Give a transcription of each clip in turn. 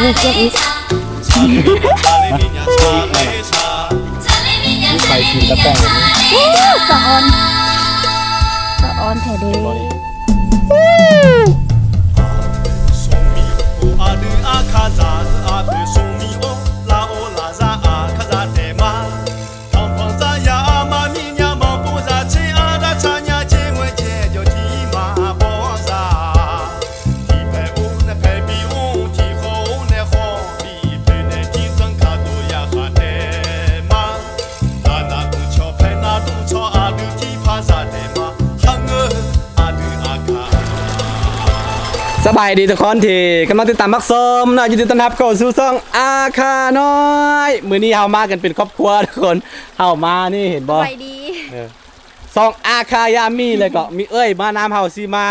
นี่เก็บอีกไปกินกระแป้งแบบนี้ สะออนแท้เด้ สบายดีทุกคนที่กำลังติดตามมักส้มนะยินดีต้อนรับเข้าสู่ช่องอาคาน้อยมื้อนี้เฮามากันเป็นครอบครัวทุกคนเฮามานี่เห็นบ่ ไปดี ช่องอาคายามีเลยก็มีมาน้ำเฮาสิมา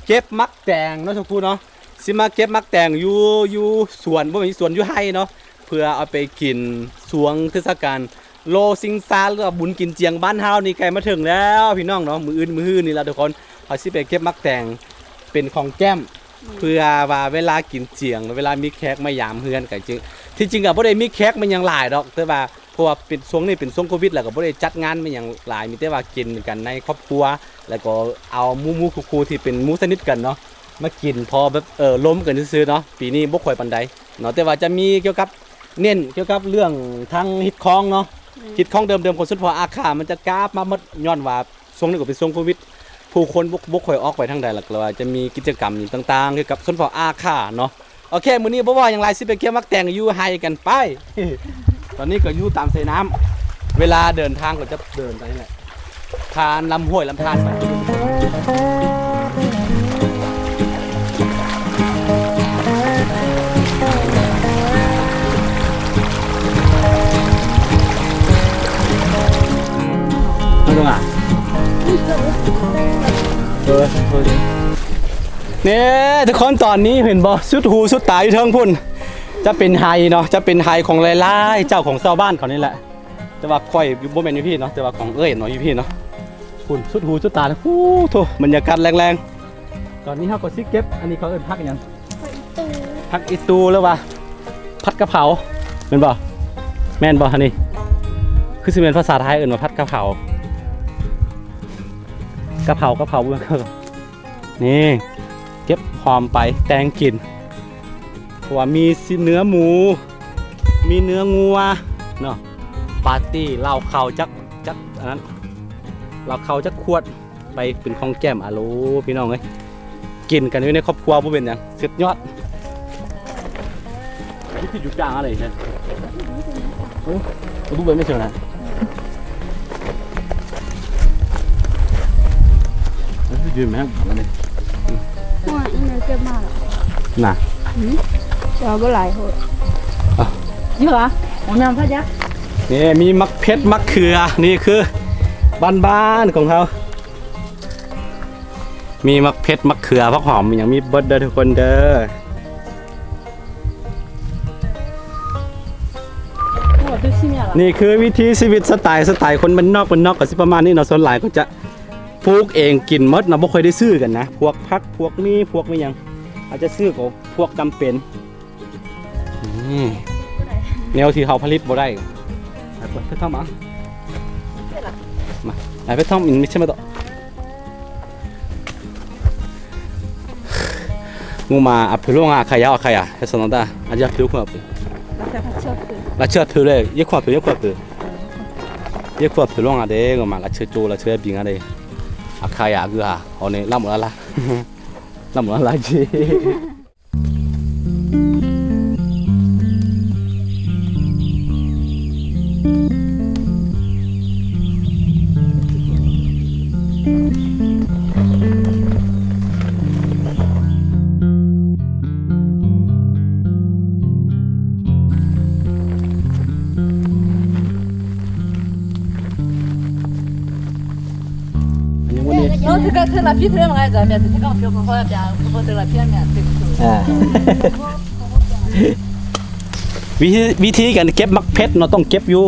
เก็บมักแตงเนาะทุกคนเนาะสิมาเก็บมักแตงอยู่สวนบ่แม่นสวนอยู่ไร่เนาะเพื่อเอาไปกินสวงเทศกาลโลซิงซาหรือว่าบุญกินเจียงบ้านเฮานี่ใกล้มาถึงแล้วพี่น้องเนาะมื้ออื่นมื้อฮื้อนี่ล่ะทุกคนเฮาสิไปเก็บมักแตงเป็นของแก้มเพื่อว่าเวลากินเจียงเวลามีแขกมายามเฮือนก็จริงที่จริงก็บ่ได้มีแขกมันยังหลายดอกแต่ว่าเพราะว่าเป็นช่วงนี้เป็นช่วงโควิดแล้วก็บ่ได้จัดงานมันยังหลายมีแต่ว่ากินกันในครอบครัวแล้วก็เอาหมู่คู่ๆที่เป็นหมู่สนิทกันเนาะมากินพอแบบล้มกันซื่อๆเนาะปีนี้บ่ค่อยปานใดเนาะแต่ว่าจะมีเกี่ยวกับเน้นเกี่ยวกับเรื่องทางฮิตคองเนาะฮิตคองเดิมๆของสุดพออาคามันจะกราฟมาหมดย้อนว่าช่วงนี้ก็เป็นช่วงโควิดผู้คนบ่ค่อยออกไปทางใดหลักว่าจะมีกิจกรรมต่างๆเกี่ยวกับชนเผ่าอาคาเนาะโอเคมื้อนี้บ่ว่าอย่างไรสิไปเก็บมักแตงอยู่ไฮกันไป ตอนนี้ก็อยู่ตามสายน้ำเวลาเดินทางก็จะเดินไปนี่แหละทานลำห้วยลำธารไปไม่ต้องอ่ะเนี่ยทุกคนตอนนี้เห็นบ่สุดหูสุดตาอยู่เทิงพุ่นจะเป็นไฮเนาะจะเป็นไฮของหลายๆเจ้าของชาวบ้านเขานี่แหละแต่ว่าค่อยบ่แม่นอยู่พี่เนาะแต่ว่าของเนาะอยู่พี่เนาะพุ่นสุดหูสุดตาโอ้โธ่บรรยากาศแรงๆตอนนี้เฮาก็สิเก็บอันนี้เขาเอิ้นพักอีหยังพักอีตูแล้วว่าผัดกะเพราแม่นบ่แม่นบ่อันนี้คือสิเป็นภาษาไทยเอิ้นว่าผัดกะเพรากะเพรานี่เก็บหอมไปแตงกินเพราะว่ามีเนื้อหมูมีเนื้องัวเนาะปาร์ตี้เหล้าเข่าจักอันนั้นเหล้าเข่าจักขวดไปเป็นของแก้มอาโลพี่น้องเอ้ยกินกันอยู่ในครอบครัวบ่เป็นหยังสุดยอดนี่คืออยู่กลางอะไรใช่ดูไปไม่เชิงนะยืนไหมมันเลย ว่าอีเนอเก็บมาแล้ว น่ะ เราก็หลายโหดเยอะของน้ำพะยักนี่มีมักเพชรมักเขือนี่คือบ้านของเขามีมักเพชรมักเขือพักหอมอย่างมีเบิร์ดเด้อทุกคนเด้อนี่คือวิธีชีวิตสไตล์คนบ้านนอกก็สิประมาณนี้เนาะส่วนหลายก็จะปลูกเองกินมดเราไม่ค่อยได้ซื้อกันนะพวกพักพวกมีพวกไม่ยังอาจจะซื้อของพวกจำเป็นแนวที่เขาผลิตบ่ได้ไปทำมาไปทำไม่ใช่ไหมต่องูมาอับผิวล่วงใครยาวใครอ่ะให้สนองได้อาจจะผิวขวบละเชือผิวเลยยี่ขวบผิวล่วงอะไรงูมาละเชือโจละเชือบิงอะไรakaya gua one lamulala ji เธอละพี่เธอมาไงจ้ะแม่ที่เขาเพียวเขาแบบอย่างเขาเธอละพี่แม่ติดวิธีการเก็บมักเพชรเราต้องเก็บอยู่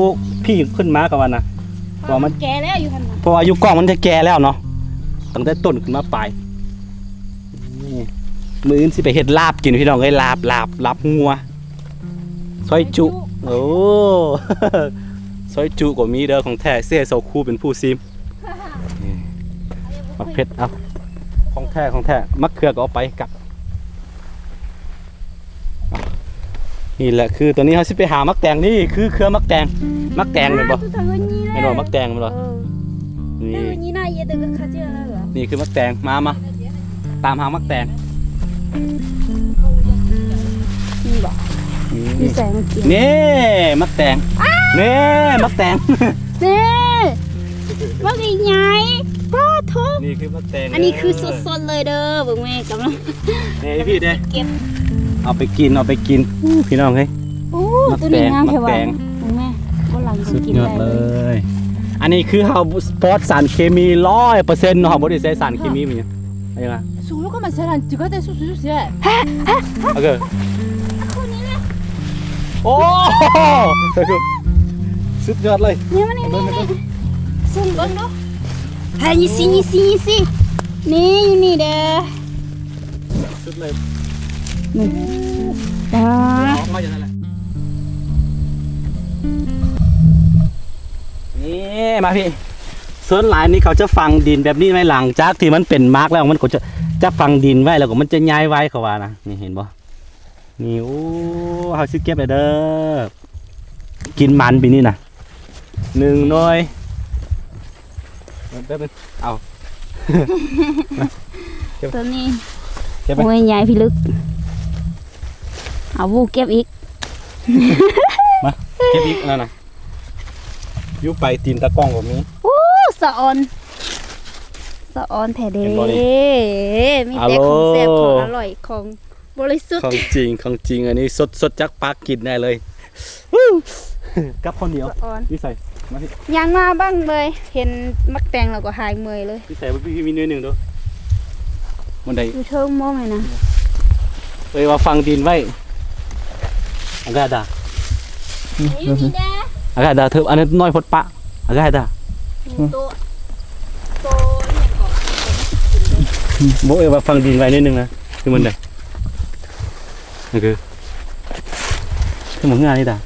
พี่ขึ้นมากับวันนะเพราะมันแก่แล้วอยู่ทันนะเพราะอายุกล้องมันจะแก่แล้วเนาะตั้งแต่ต้นขึ้นมาปลายนี่ มื้ออื่นสิไปเฮ็ดลาบกินพี่น้องเอ้ยลาบงัวซอยจุโอ้ ซอยจุก็มีเด้อของแท้เสียเซาคูเป็นผู้ซิมนี่มักเผ็ดเอาของแท้มักเขือก็เอาไปกับนี่แหละคือตัวนี้เฮาสิไปหามักแตงนี่คือเครือมักแตงแม่นบ่แม่นบ่มักแตงแม่นบ่นี่นี่คือมักแตงมาตามหามักแตง นี่บอกมีแสงเขียว นี่มักแตงนี่มักแตง นี่ว่าไงไงป้าทุก นี่คือมักแตง อันนี้คือสดๆเลยเด้อเบิ่งแม่กำลัง นี่พี่เด้ เก็บ เอาไปกินพี่น้องเฮ้ย โอ้ตัวนี้งามแค่ มัก ว่า แตง เบิ่งแม่บ่หลัง สุด กิน ยอด ได้ เล เลย ยอันนี้คือเฮาสปอร์ตสารเคมี 100% เนาะบ่ได้ใช้สารเคมีมันหยังอะไรนะ 소유가만 잘안 찍어대 수수수세. โอเคโอ้สุดยอดเลย นี่มันนี่ซุ่มเบิ่งเนาะเฮ้ยนี่สินี่เด้อ สุดเลย นี่จ้า ออกมาอย่างนั้นแหละนี่มาพี่ส่วนหลายนี้เขาจะฝังดินแบบนี้ไหมหลังจากที่มันเป็นมาร์กแล้วมันก็จะฝังดินไว้แล้วก็มันจะย้ายไว้เขาว่านะนี่เห็นบ่นี่โอ้เขาสิเก็บเลยเด้อกินมันปีนี้นะ1 หน่วยแป๊บนึงเอา ตัวนี้ เก็บไป โอ้ยใหญ่พี่ลึกเอาบูเก็บอีก มาเก็บอีกนั่นน่ะยุบไปตีนตะกล้องแบบนี้ โอ้สะออนแท้เด้ เห็นบ่นี่ มีแต่ของแซ่บของอร่อยของบริสุทธิ์ ของจริงอันนี้สดจากปากกินแน่เลย วู้กับข้าวเหนียว สะออน พี่ใส่มาพี่ ยังมาบ้างเลย เห็นมักแตงเราก็หายเมื่อยเลย พี่ใส่พี่มีเนื้อหนึ่งด้วยมันได้ อยู่เทิงมองเลยนะ ว่าฟังดินไว้อากาศดา นี่แด้ อากาศดาเธออันนี้น้อยพดปะอากาศดา โตเนี่ยก่อน โบว่าฟังดินไว้นิดนึงนะคือมันได้นั่นคือหมึงงานนี่ดา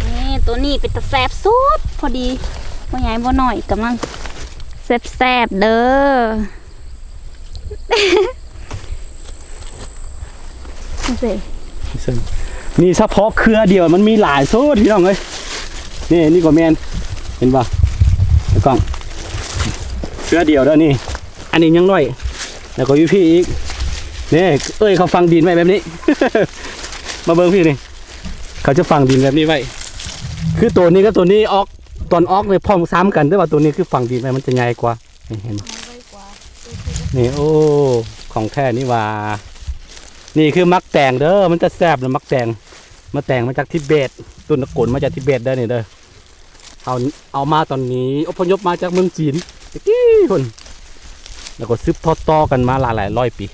นี่ตัวนี้เป็นตะแซบสุดพอดีบ่ใหญ่บ่หน่อยกำลังแซบเด้อนี่เฉพาะเครือเดียวมันมีหลายโซ่พี่น้องเลยนี่ก็แมนเห็นป่ะตะกล้องเครือเดียวแล้วนี่อันนี้ยังน้อยแล้วก็อยู่พี่อีกนี่เขาฟังดินไว้แบบนี้ มาเบิ้งพี่นี่เขาจะฟังดินแบบนี้ไว้คือตัวนี้กับตัวนี้ออกตอนออกเนี่ยพร้อมซ้ำกันแต่ว่าตัวนี้คือฟังดินไว้มันจะง่ายกว่านี่เห็นไหมนี่โอ้ของแท้นี่ว่านี่คือมักแตงเด้อมันจะแซ่บเลยมักแตงมาจากทิเบตต้นตะกนมาจากทิเบตได้นี่เด้อเอามาตอนนี้อพยพมาจากเมืองจีนตะกี้คนแล้วก็ซึบทอดต่อกันมาหลายร้อยปี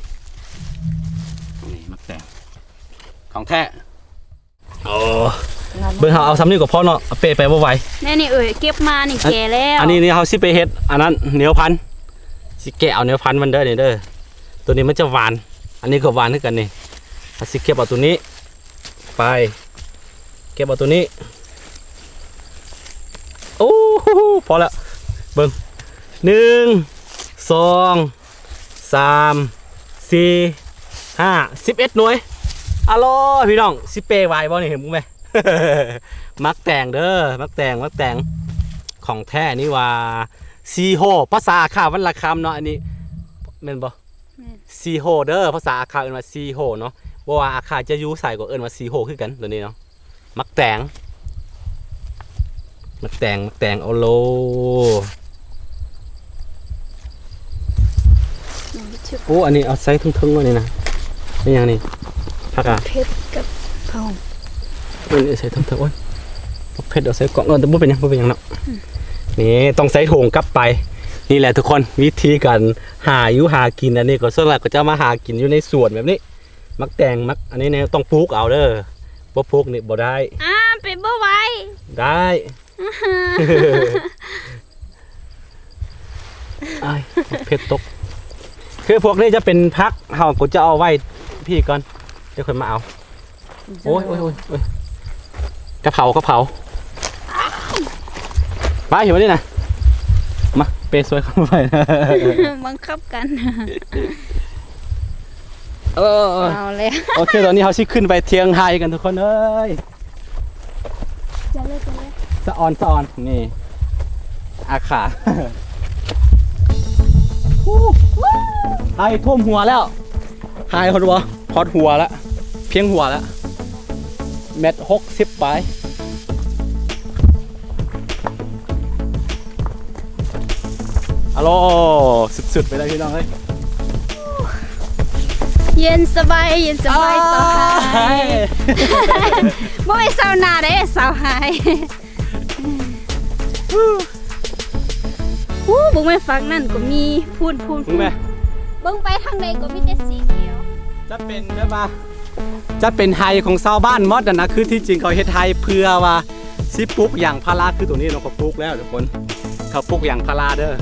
นี่มักแตงของแท้โอ้เบิ่งเอาซ้ำนี่ก็พอเนาะเอาเปไปบ่ไหว นี่เก็บมานี่แก่แล้ว อันนี้เฮาสิไปเฮ็ดอันนั้นเหนียวพันธุ์สิแกะเอาเหนียวพันธุ์มันเด้อนี่เด้อตัวนี้มันจะหวานอันนี้ก็หวานคือกันนี่สิเก็บเอาตัวนี้ไปเก็บเอาตัวนี้โอ้โหพอแล้วเบิ่ง1 2 3 4 5 11หน่วยอะโลพี่น้องสิเปไหวบ่นี่เห็นมึงไหม มักแตงเด้อมักแตงของแท้นี่ว่าซีโฮภาษาข่าววันละคำเนาะอันนี้แม่นบ่ซีโฮเด้อภาษาอาคาเอิ้นว่าซีโฮเนาะบ่ว่าอาคาจะอยู่ใส่ก็เอิ้นว่าซีโฮคือกันตัวนี้เนาะมักแตงเอาโลโอ้อันนี้เอาใส่ทึ่งๆไว้นี่นะเป็นยังนี่ผักอ่ะ เพชรกับเผา ใส่ทึ่งๆโอ้ยเผ็ดเอาใส่กล่องแต่บ่เป็นหยังเนาะนี่ต้องใส่ถุงกลับไปนี่แหละทุกคนวิธีการหากินอันนี้ก็ส่วนใหญ่ก็จะมาหากินอยู่ในสวนแบบนี้มักแตงมักอันนี้เนี่ยต้องปลูกเอาเด้อบ่ปลูกนี่บ่ได้ไปบ่ไหว ได้ไอ้เผ็ดตกคือพวกนี้จะเป็นพักเฮาก็จะเอาไว้ พี่ก่อนเดี๋ยวคนมาเอาโอ้ยกระเพรากระเพราไปเห็นไหมนี่นะมาเปย์สวยเข้าไปนะ บังคับกัน เอาเลย โอเคตอนนี้เขาชิขึ้นไปเทียงไฮกันทุกคนเอ้ยสะออนนี่อาขาไฮท่วมหัวแล้วไฮเขาดูวะพอดหัวแล้วเพียงหัวแล้ว1.60 ไปฮัลโหลสุดๆไปเลยพี่น้องเอ้ย เย็นสบายสาวหายบ่ให้สาวนาเด้สาวหายบุ้งไม่ฟังนั่นก็มีพูน มึงไหม เบิ่งไปทางใดก็มีแต่สีเขียว จะเป็นแบบว่าจะเป็นไฮของชาวบ้านมดนะคือที่จริงเขาเฮ็ดไฮเพื่อว่าสิปลูกอย่างพาราคือตัวนี้เราก็ปลูกแล้วทุกคนเขาปลูกอย่างพาราเด้อ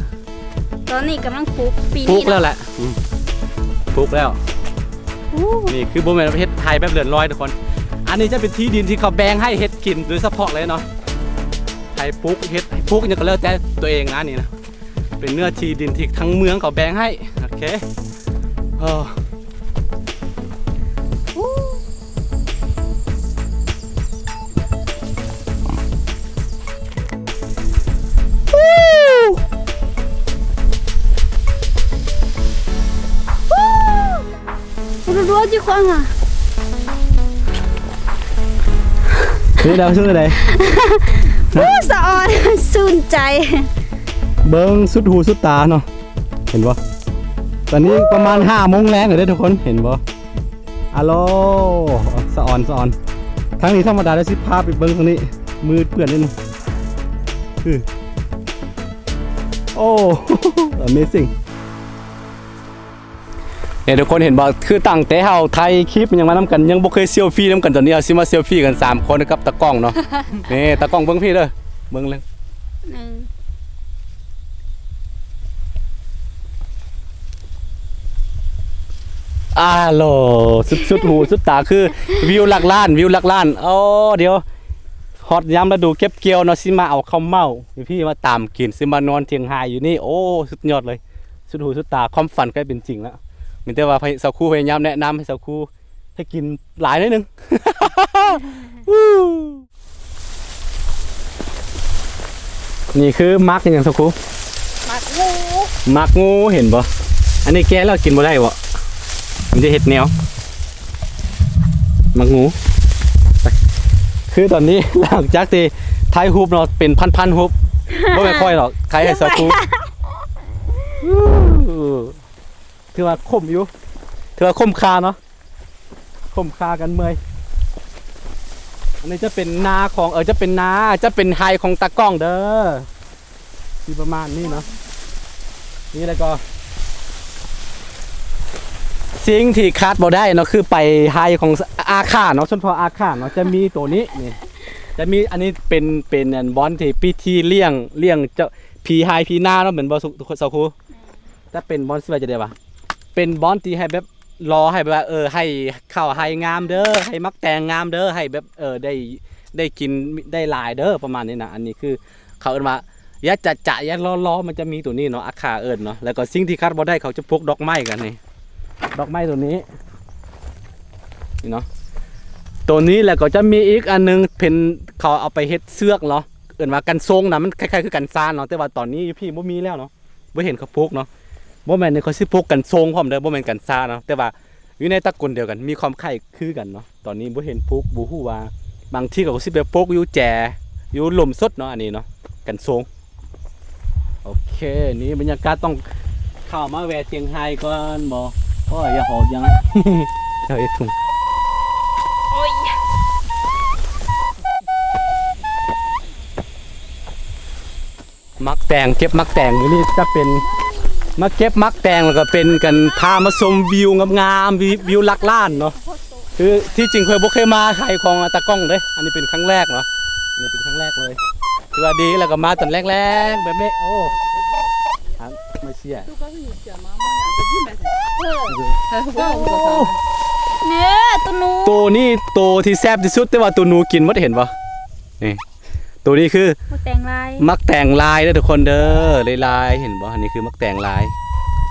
ตอนนี้กำลังปลูกปี ปลู นี้ กแล้วแหละปลูกแล้วนี่คือโบแมนประเทศไทยแบบเดือดร้อยทุกคนอันนี้จะเป็นที่ดินที่เขาแบ่งให้เฮ็ดกินโดยเฉพาะเลยเนาะไทยปลูกเฮ็ดปลูกอย่างก็แล้วแต่ตัวเองนะนี่นะเป็นเนื้อที่ดินที่ทั้งเมืองเขาแบ่งให้โอเครัวจีควงอ่ะ นี่เราชื่ออะไร สะออนสุนใจ เบิ้งสุดหูสุดตาเนาะเห็นปะตอนนี้ประมาณ5 โมงแรงเลยทุกคนเห็นปะอัลโหลสะออนทั้งนี้ธรรมดาได้สิพาไปเบิ้งตรงนี้มือเปื่อนนิดนึงโอ้ Amazing เนี่ยทุกคนเห็นบ่คือตั้งแต่เฮาไทยคลิปยังมานำกันยังบ่เคยเซลฟี่นำกันตอนนี้เอาสิมาเซลฟี่กัน3 คนกับตากล้องเนาะ นี่ตากล้องเบิ่งพี่เด้อเบิ่งเลยโหลสุดหูสุดตาคือวิวหลักล้านโอ้เดี๋ยวฮอตยามฤดูเก็บเกี่ยวเนาะสิมาเอาข้าวเม่าพี่มาตามกินสิมานอนเทียงหายอยู่นี่โอ้สุดยอดเลยสุดหูสุดตาความฝันใกล้เป็นจริงแล้วมีแต่ว่าสาวครูพยายามแนะนำให้สาวครูให้กินหลายนิดนึง นี่คือมักอย่างสาวครูมักงูเห็นบ่อันนี้แกแล้วกินบ่ได้บ่มันจะเห็ดแนวมักงูคือตอนนี้หลังจากที่ไทยฮูบเนาะเป็นพันฮูบบ่แม่นค่อยหรอกใครให้สาวครูถือว่าคมอยู่ถือว่าคมคาเนาะคมคากันเมื่อยอันนี้จะเป็นนาของจะเป็นไฮของตากล้องเด้อที่ประมาณนี้เนาะนี่แล้วก็สิ่งที่คาดบ่ได้เนาะคือไปไฮของอาคาเนาะชนพออาคาเนาะจะมีตัวนี้นี่จะมีอันนี้เป็นบอลที่พิธีเลี้ยงเจ้าผีไฮผีหน้าเนาะเหมือนบอลสาวครูถ้าเป็นบอลสิว่าจะได้ปะเป็นบอลที่ให้แบบรอให้แบบว่าให้ข้าวให้งามเด้อให้มักแตงงามเด้อให้แบบได้กินได้หลายเด้อประมาณนี้นะอันนี้คือเขาเอิ้นว่ายะจะยะล้อมันจะมีตัวนี้เนาะอาคาเอิ้นเนาะแล้วก็สิ่งที่คาดบ่ได้เขาจะพกดอกไม้กันนี่ดอกไม้ตัวนี้นี่เนาะตัวนี้แล้วก็จะมีอีกอันนึงเป็นเขาเอาไปเฮ็ดเสือกเนาะเอิ้นว่ากันทรงนะมันคล้ายๆคือกันซานเนาะแต่ว่าตอนนี้พี่บ่มีแล้วเนาะบ่เห็นเขาพกเนาะบ่แม่นเขาสิพกกันทรงพร้อมเด้อบ่แม่นกันซาเนาะแต่ว่าอยู่ในตระกูลเดียวกันมีความคล้ายคือกันเนาะตอนนี้บ่เห็นพกบ่ฮู้ว่าบางที่ก็สิไปพกอยู่แจอยู่ลมสดเนาะอันนี้เนาะกันทรงโอเคนี่บรรยากาศต้องเข้ามาแวะเชียงไฮ้ก่อนบ่โอ้ยอย่าหอบยัง เฮ้ยถุงมักแตงเก็บมักแตงอยู่นี่จะเป็นมาเก็บมักแตงแล้วก็เป็นกันพามาชมวิวงามๆวิวลักล้านเนาะคือที่จริงเคยบ่เคยมาไทยของตากล้องเลยอันนี้เป็นครั้งแรกเนาะอันนี้เป็นครั้งแรกเลยคือว่าดีแล้วก็มาตอนแรกๆแบบนี้โอ้ไม่เชื่อ เนี่ยตัวหนู ตัวนี้ตัวที่แซ่บที่สุดแต่ว่าตัวหนูกินบ่ได้เห็นบ่นี่ตัวนี้คือ มักแตงลาย มักแตงลายเด้อทุกคนเด้อลายๆเห็นบ่อันนี้คือมักแตงลาย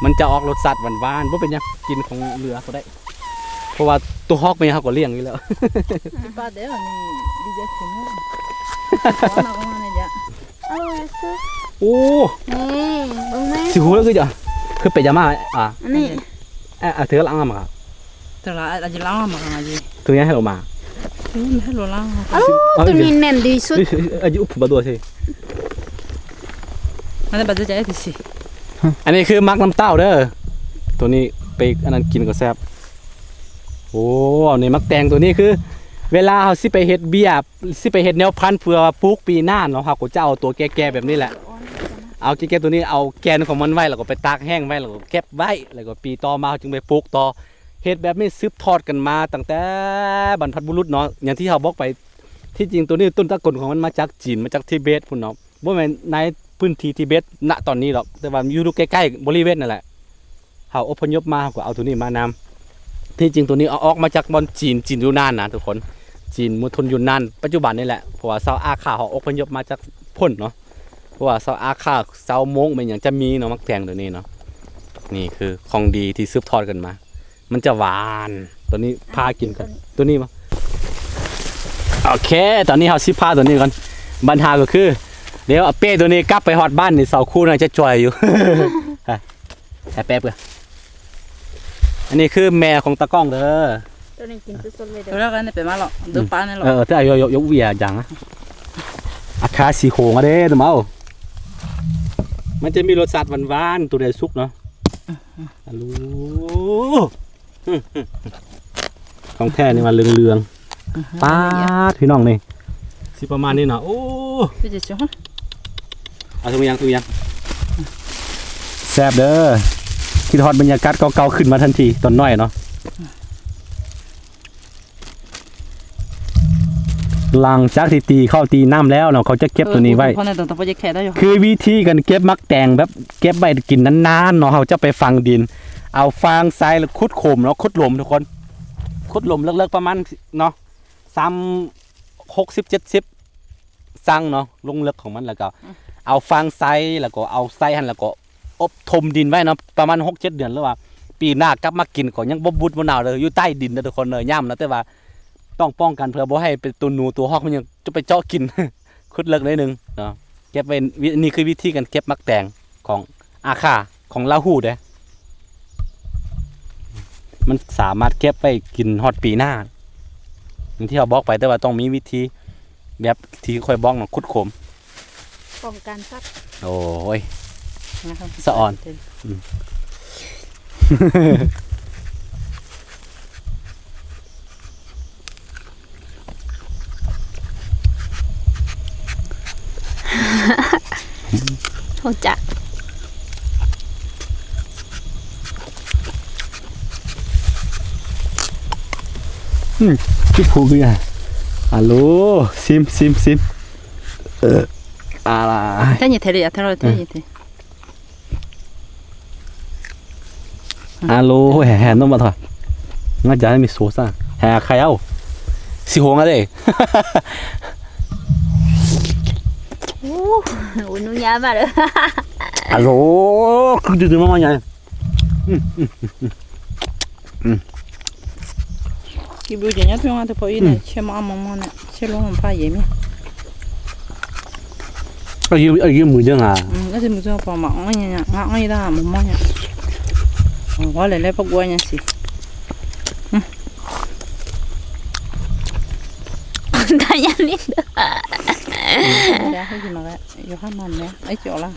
มันจะออกรสชาติหวานๆบ่เป็นหยังกินของเรือก็ได้ เพราะว่าตัวฮอกมันเฮาก็เลี้ยงอยู่แล้ว pas d'ailleurs ni déjà c'est moi on a vraiment déjà อร่อยสุด โอ้ นี่เบิ่งไหม สิฮู้แล้วคือจะคือเป็ดยามาอ่ะ อันนี้ เธอละมา tu la aji la ma ma aji ตัวนี้ให้ออกมา tu me lo la อ้าวตัวนี้แน่นดีสุด อายุอุปบตัวสิ mana ba déjà ici อันนี้คือมักน้ำเต้าเด้อตัวนี้ไปอันนั้นกินก็แซ่บโอ้ในมักแตงตัวนี้คือ เวลาเฮาสิไปเฮ็ดเบี้ยสิไปเฮ็ดแนวพันธุ์เพื่อปลูกปีหน้าเนาะเฮาก็จะเอาตัวแก่ๆแบบนี้แหละเอาแก่ๆตัวนี้เอาแกนของมันไว้แล้วก็ไปตากแห้งไว้แล้วก็เก็บไว้แล้วก็ปีต่อมาจึงไปปลูกต่อเฮ็ดแบบนี้สืบทอดกันมาตั้งแต่บรรพบุรุษเนาะอย่างที่เฮาบอกไปที่จริงตัวนี้ต้นตะกอนของมันมาจากจีนมาจากทิเบตพุ่นเนาะบ่แม่นในพื้นที่ทิเบตณตอนนี้หรอกแต่ว่าอยู่ใกล้ๆบริเวณนั่นแหละเฮาอพยพมาก็เอาตัวนี้มานำที่จริงตัวนี้เอาออกมาจากบอนจีนยูนานนะทุกคนจีนมณฑลยูนนานปัจจุบันนี่แหละเพราะว่าชาวอาคาเขาอพยพมาจากพ่นเนาะเพราะว่าชาวอาคาชาวมงมันอย่างจะมีเนาะมักแตงตัวนี้เนาะนี่คือของดีที่สืบทอดกันมา มันจะหวานตัวนี้พากินกันตัวนี้มาโอเคตอนนี้เราสิพาตัวนี้ก่อนปัญหาก็คือเดี๋ยวเอาเป้ตัวนี้กลับไปฮอดบ้านนี่เสาคู่น่าจะจ่อยอยู่ แป๊บเพื่ออันนี้คือแม่ของตะก้องเด้อ ตัวนี้กินสดๆเลยเด้ tu อ la kan pe ma lo de pa ne lo ถ้ายกเวียจังนะอาคาสีโขงอะเด้ตัวเมามันจะมีรสชาติหวานๆตัวใดสุกเนาะฮัลโหลของแท้นี่มันเหลืองๆป้าดพี่น้องนี่สิประมาณนี้เนาะโอ้ tu dis sur เอาทุกอย่างแซ่บเด้อคิดฮอดบรรยากาศเก่าๆขึ้นมาทันทีตอนน้อยเนาะหลังจากที่ตีเข้าตีน้ำแล้วเนาะเขาจะเก็บตัวนี้ไว้ on est dans ton projet là คือวิธีการเก็บมักแตงแบบเก็บใบกินนานๆเนาะเขาจะไปฝังดิน เอาฟางทรายแล้วขุดโขมแล้วขุดหลุมทุกคนขุดหลุมเลิกๆประมาณเนาะ60-70ซังเนาะลงเลิกของมันแล้วก็เอาฟางทรายแล้วก็เอาทรายหั่นแล้วก็อบถมดินไว้เนาะประมาณ 6-7 เดือนหรือว่าปีหน้ากลับมากินก็ยังบ่บุดบ่หนาวเลยอยู่ใต้ดินนะทุกคนเลยย่ำนะแต่ว่าต้องป้องกันเพื่อบ่ให้เป็นตัวหนูตัวฮอกมันยังจะไปเจาะกิน ขุดเลิกนิดนึงเนาะเก็บเป็นนี่คือวิธีการเก็บมักแตงของอาคาของลาหูเด้มันสามารถเก็บไปกินฮอดปีหน้าอย่างที่เราบอกไปแต่ว่าต้องมีวิธีแบบที่ค่อยบอกเนาะขุดโขม ป้องกันสัตว์ โอ้ย สะออน โทษจ้ะ พี่ผูกยังฮัลโหลซิมอะไร T'as ni télé, attends, t'as ni télé. ฮัลโหลแห่ต้องมาถอยงั้นจะให้มีโซซ่าแห่ใครเอาสิหงอะไร โอ้โหหนูยามาเลย ฮัลโหลคือดื้อมากๆไง Qui bouge, il y a tout le monde pour une, chez moi, maman, chez l'homme, pas y est mis. เอายืมมือยังอ่ะ Là, c'est monsieur pour moi, on y a là, maman, y a. On va aller pour quoi, y a si. ตายันนิดเด้อ Là, cái gì mà cái, il y a man nè, ấy chỗ là.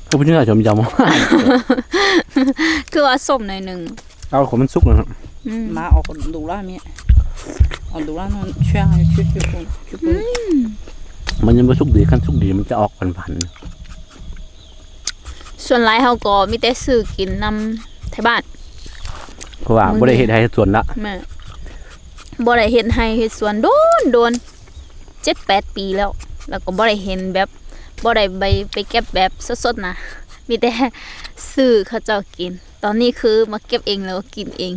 ก็เป็นยังไงจอมยำ คือว่าส้มหน่อยหนึ่ง เอาของมันสุกนะครับ Mà ở đủ là mẹ. Ở đủ là nó chuyện, chuyện. มันยังไม่สุกดีขั้นสุกดีมันจะออกหวาน ส่วนหลายเฮาก็มีแต่ซื้อกินนำไทบ้าน ๆเพราะว่าบ่ได้เฮ็ดให้ส่วนละ แม่บ่ได้เฮ็ดให้เฮ็ดสวนโดน 7-8 ปีแล้ว แล้วก็บ่ได้เห็นแบบบ่ได้ไปเก็บแบบสดๆนะมีแต่ซื้อเขาเจ้ากิน ตอนนี้คือมาเก็บเองแล้วก็กินเอง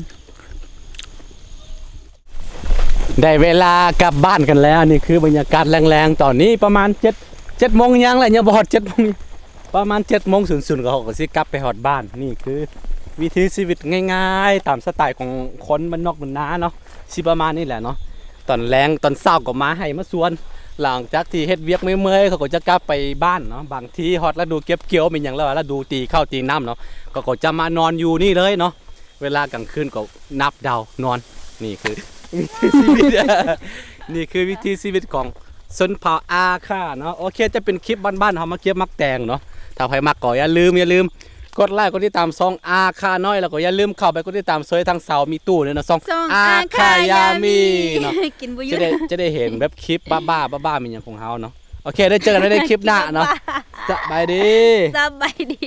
ได้เวลากลับบ้านกันแล้วนี่คือบรรยากาศแรงๆตอนนี้ประมาณ7 โมงยังแหละยังบ่ฮอด7 โมงประมาณ7 โมง00ก็เขาก็สิกลับไปฮอดบ้านนี่คือวิถีชีวิตง่ายๆตามสไตล์ของคนบ้านนอกบ้านนาเนาะสิประมาณนี้แหละเนาะตอนแรงตอนเช้าก็มาให้มาสวนหลังจากที่เฮ็ดเวียกเมื่อยๆเขาก็จะกลับไปบ้านเนาะบางทีฮอดฤดูเก็บเกี่ยวเป็นหยังแล้วฤดูตีข้าวตีน้ำเนาะก็จะมานอนอยู่นี่เลยเนาะเวลากลางคืนก็นับดาวนอนนี่คือวิถีชีวิต นี่คือวิถีชีวิตของชนเผ่าอาค่าเนาะโอเคจะเป็นคลิปบ้านๆเฮามาเก็บมักแตงเนาะถ้าใครมักก็อย่าลืมกดไลค์กดติดตามซองอาคาน้อยแล้วก็อย่าลืมเข้าไปกดติดตามซอยทางเสามีตู้เนี่ยเนาะซองอาคายามีเนาะ กินบุญ จะได้เห็นแบบคลิปบ้ามีอย่างของเฮาเนาะโอเคได้เจอกันในคลิปหน้าเนาะสบายดี สบายดี